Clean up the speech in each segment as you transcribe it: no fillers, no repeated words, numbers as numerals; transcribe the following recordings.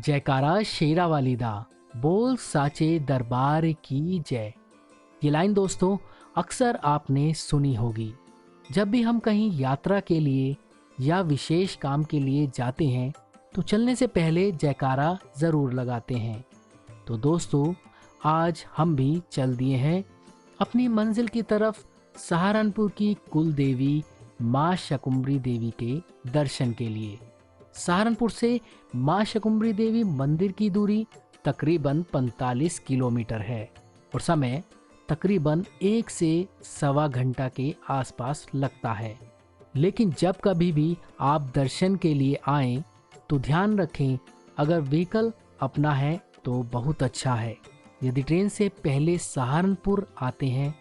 जयकारा शेरा वाली दा, बोल साचे दरबार की जय। ये लाइन दोस्तों अक्सर आपने सुनी होगी। जब भी हम कहीं यात्रा के लिए या विशेष काम के लिए जाते हैं तो चलने से पहले जयकारा ज़रूर लगाते हैं। तो दोस्तों आज हम भी चल दिए हैं अपनी मंजिल की तरफ, सहारनपुर की कुल देवी माँ शकुम्भरी देवी के दर्शन के लिए। सहारनपुर से माँ शकुम्भरी देवी मंदिर की दूरी तकरीबन 45 किलोमीटर है और समय तकरीबन 1 से सवा घंटा के आसपास लगता है। लेकिन जब कभी भी आप दर्शन के लिए आएं तो ध्यान रखें, अगर व्हीकल अपना है तो बहुत अच्छा है। यदि ट्रेन से पहले सहारनपुर आते हैं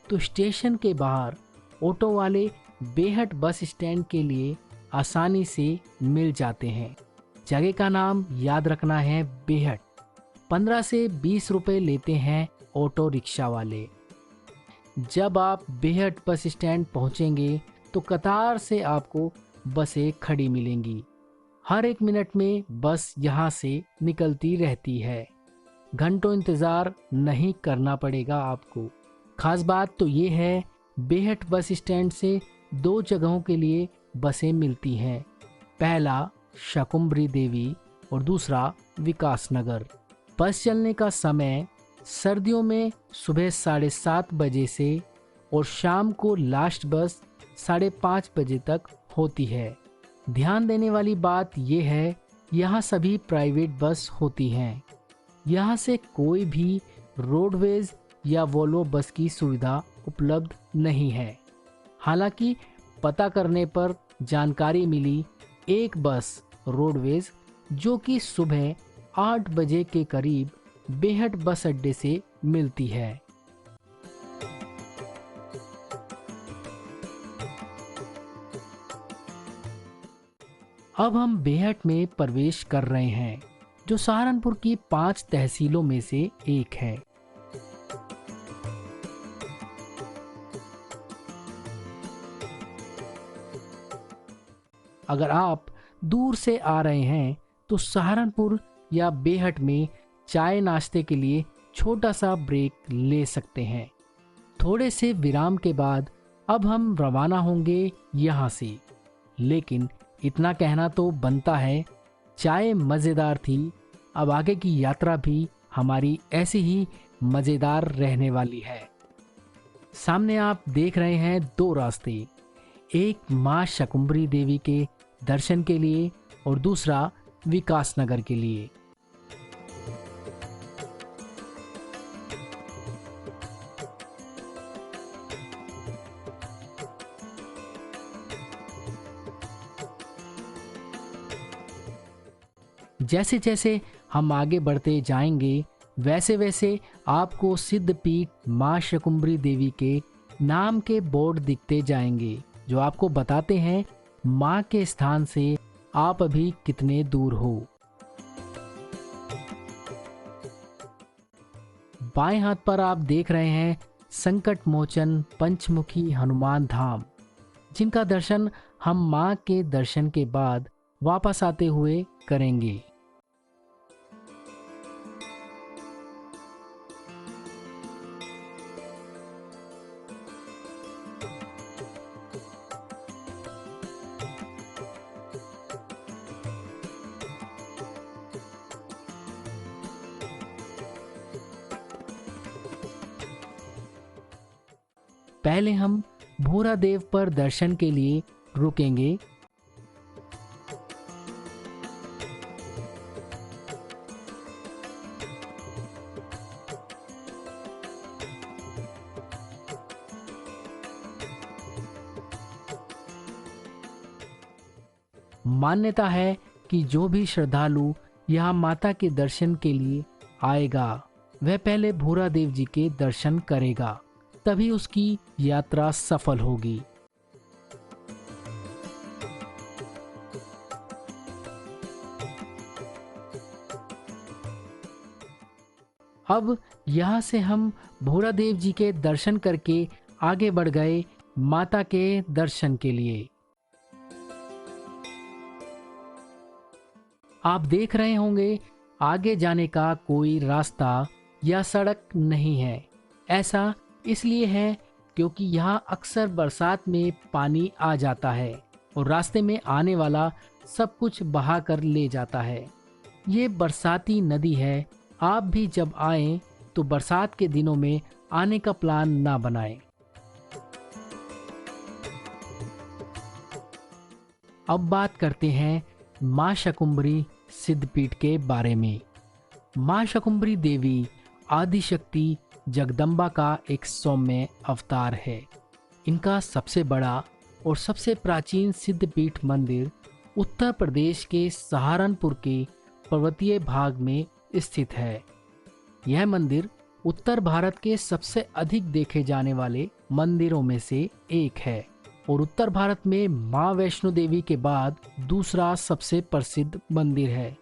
तो स्टेशन के बाहर ऑटो वाले बेहट बस स्टैंड के लिए आसानी से मिल जाते हैं। जगह का नाम याद रखना है बेहट। 15 से 20 रुपए लेते हैं ऑटो रिक्शा वाले। जब आप बेहट बस स्टैंड पहुंचेंगे तो कतार से आपको बसें खड़ी मिलेंगी। हर 1 मिनट में बस यहां से निकलती रहती है। घंटों इंतज़ार नहीं करना पड़ेगा आपको। खास बात तो ये है, बेहट बस स्टैंड से 2 जगहों के लिए बसें मिलती हैं। पहला शकुम्भरी देवी और दूसरा विकास नगर। बस चलने का समय सर्दियों में सुबह 7:30 बजे से और शाम को लास्ट बस 5:30 बजे तक होती है। ध्यान देने वाली बात यह है, यहाँ सभी प्राइवेट बस होती हैं। यहाँ से कोई भी रोडवेज या वोल्वो बस की सुविधा उपलब्ध नहीं है। हालांकि पता करने पर जानकारी मिली एक बस रोडवेज जो कि सुबह 8 बजे के करीब बेहट बस अड्डे से मिलती है। अब हम बेहट में प्रवेश कर रहे हैं, जो सहारनपुर की 5 तहसीलों में से एक है। अगर आप दूर से आ रहे हैं तो सहारनपुर या बेहट में चाय नाश्ते के लिए छोटा सा ब्रेक ले सकते हैं। थोड़े से विराम के बाद अब हम रवाना होंगे यहाँ से। लेकिन इतना कहना तो बनता है, चाय मज़ेदार थी, अब आगे की यात्रा भी हमारी ऐसी ही मज़ेदार रहने वाली है। सामने आप देख रहे हैं 2 रास्ते, एक माँ शकुम्भरी देवी के दर्शन के लिए और दूसरा विकास नगर के लिए। जैसे जैसे हम आगे बढ़ते जाएंगे वैसे वैसे आपको सिद्धपीठ माँ शकुम्भरी देवी के नाम के बोर्ड दिखते जाएंगे, जो आपको बताते हैं माँ के स्थान से आप अभी कितने दूर हो। बाएं हाथ पर आप देख रहे हैं संकट मोचन पंचमुखी हनुमान धाम, जिनका दर्शन हम माँ के दर्शन के बाद वापस आते हुए करेंगे। पहले हम भूरा देव पर दर्शन के लिए रुकेंगे। मान्यता है कि जो भी श्रद्धालु यहाँ माता के दर्शन के लिए आएगा वह पहले भूरा देव जी के दर्शन करेगा, तभी उसकी यात्रा सफल होगी। अब यहाँ से हम भूरा देव जी के दर्शन करके आगे बढ़ गए माता के दर्शन के लिए। आप देख रहे होंगे आगे जाने का कोई रास्ता या सड़क नहीं है। ऐसा इसलिए है क्योंकि यहाँ अक्सर बरसात में पानी आ जाता है और रास्ते में आने वाला सब कुछ बहा कर ले जाता है। ये बरसाती नदी है। आप भी जब आएं तो बरसात के दिनों में आने का प्लान ना बनाएं। अब बात करते हैं माँ शकुंभरी सिद्धपीठ के बारे में। माँ शकुंभरी देवी आदिशक्ति जगदम्बा का एक सौम्य अवतार है। इनका सबसे बड़ा और सबसे प्राचीन सिद्धपीठ मंदिर उत्तर प्रदेश के सहारनपुर के पर्वतीय भाग में स्थित है। यह मंदिर उत्तर भारत के सबसे अधिक देखे जाने वाले मंदिरों में से एक है और उत्तर भारत में मां वैष्णो देवी के बाद दूसरा सबसे प्रसिद्ध मंदिर है।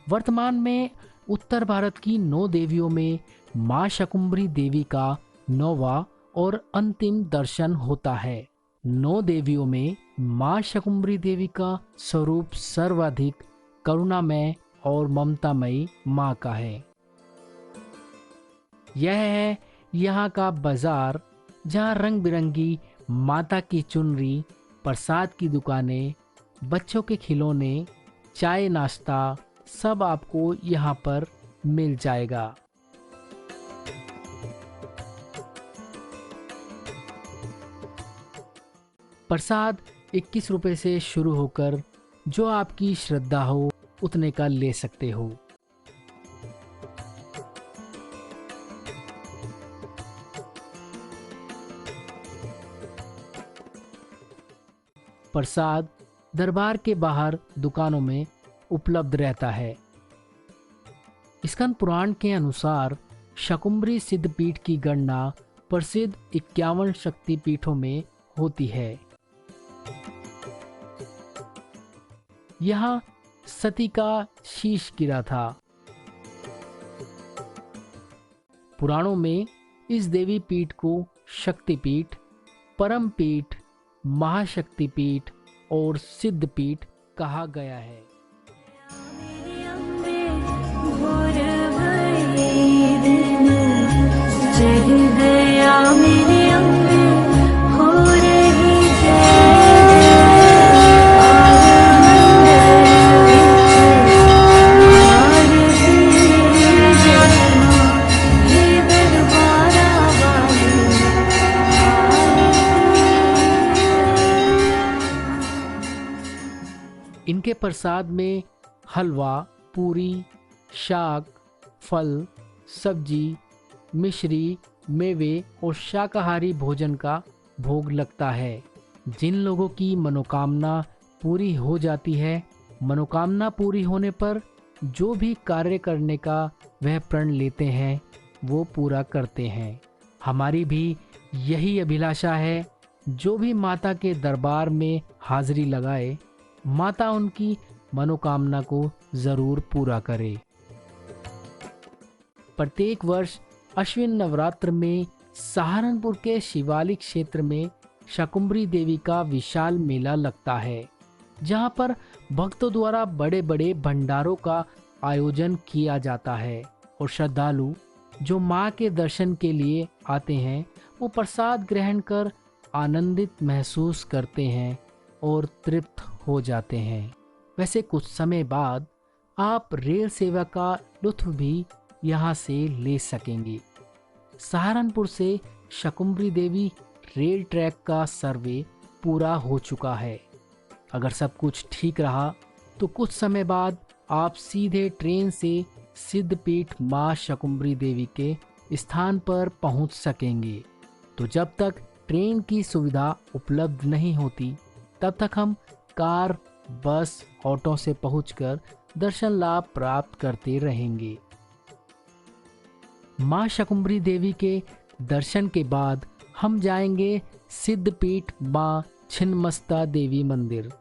वर्तमान में उत्तर भारत की 9 देवियों में मां शकुंभरी देवी का 9वां और अंतिम दर्शन होता है। 9 देवियों में मां शकुंभरी देवी का स्वरूप सर्वाधिक करुणामय और ममतामयी मां का है। यह है यहाँ का बाजार, जहाँ रंग बिरंगी माता की चुनरी, प्रसाद की दुकानें, बच्चों के खिलौने, चाय नाश्ता सब आपको यहाँ पर मिल जाएगा। प्रसाद 21 रुपए से शुरू होकर जो आपकी श्रद्धा हो उतने का ले सकते हो। प्रसाद दरबार के बाहर दुकानों में उपलब्ध रहता है। स्कंद पुराण के अनुसार शकुंभरी सिद्धपीठ की गणना प्रसिद्ध 51 शक्तिपीठों में होती है। यहाँ सती का शीश गिरा था। पुराणों में इस देवी पीठ को शक्तिपीठ, परम पीठ, महाशक्तिपीठ और सिद्धपीठ कहा गया है। इनके प्रसाद में हलवा, पूरी, शाक, फल, सब्जी, मिश्री, मेवे और शाकाहारी भोजन का भोग लगता है। जिन लोगों की मनोकामना पूरी हो जाती है, मनोकामना पूरी होने पर जो भी कार्य करने का वह प्रण लेते हैं वो पूरा करते हैं। हमारी भी यही अभिलाषा है। जो भी माता के दरबार में हाजिरी लगाए, माता उनकी मनोकामना को जरूर पूरा करे। प्रत्येक वर्ष अश्विन नवरात्र में सहारनपुर के शिवालिक क्षेत्र में शकुंभरी देवी का विशाल मेला लगता है, जहां पर भक्तों द्वारा बड़े बड़े भंडारों का आयोजन किया जाता है और श्रद्धालु जो मां के दर्शन के लिए आते हैं वो प्रसाद ग्रहण कर आनंदित महसूस करते हैं और तृप्त हो जाते हैं। वैसे कुछ समय बाद आप रेल सेवा का लुत्फ भी यहाँ से ले सकेंगे। सहारनपुर से शकुंभरी देवी रेल ट्रैक का सर्वे पूरा हो चुका है। अगर सब कुछ ठीक रहा तो कुछ समय बाद आप सीधे ट्रेन से सिद्धपीठ मां शकुंभरी देवी के स्थान पर पहुंच सकेंगे। तो जब तक ट्रेन की सुविधा उपलब्ध नहीं होती तब तक हम कार, बस, ऑटो से पहुंचकर दर्शन लाभ प्राप्त करते रहेंगे। मां शकुंभरी देवी के दर्शन के बाद हम जाएंगे सिद्धपीठ मां छिन्नमस्ता देवी मंदिर।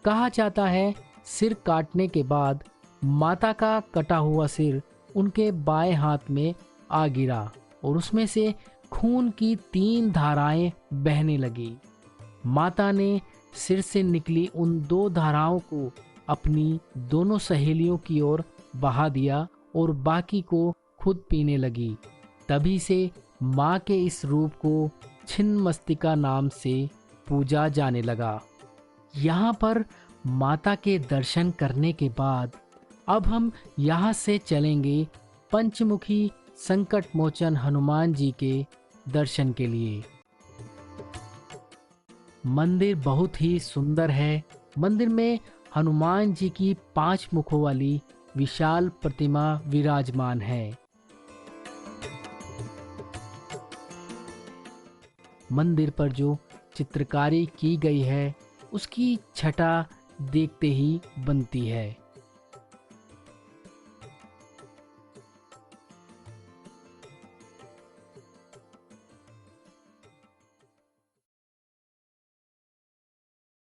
कहा जाता है सिर काटने के बाद माता का कटा हुआ सिर उनके बाएं हाथ में आ गिरा और उसमें से खून की 3 धाराएं बहने लगी। माता ने सिर से निकली उन 2 धाराओं को अपनी दोनों सहेलियों की ओर बहा दिया और बाकी को खुद पीने लगी। तभी से माँ के इस रूप को छिन्नमस्तिका नाम से पूजा जाने लगा। यहाँ पर माता के दर्शन करने के बाद अब हम यहाँ से चलेंगे पंचमुखी संकट मोचन हनुमान जी के दर्शन के लिए। मंदिर बहुत ही सुंदर है। मंदिर में हनुमान जी की 5 मुखों वाली विशाल प्रतिमा विराजमान है। मंदिर पर जो चित्रकारी की गई है उसकी छटा देखते ही बनती है।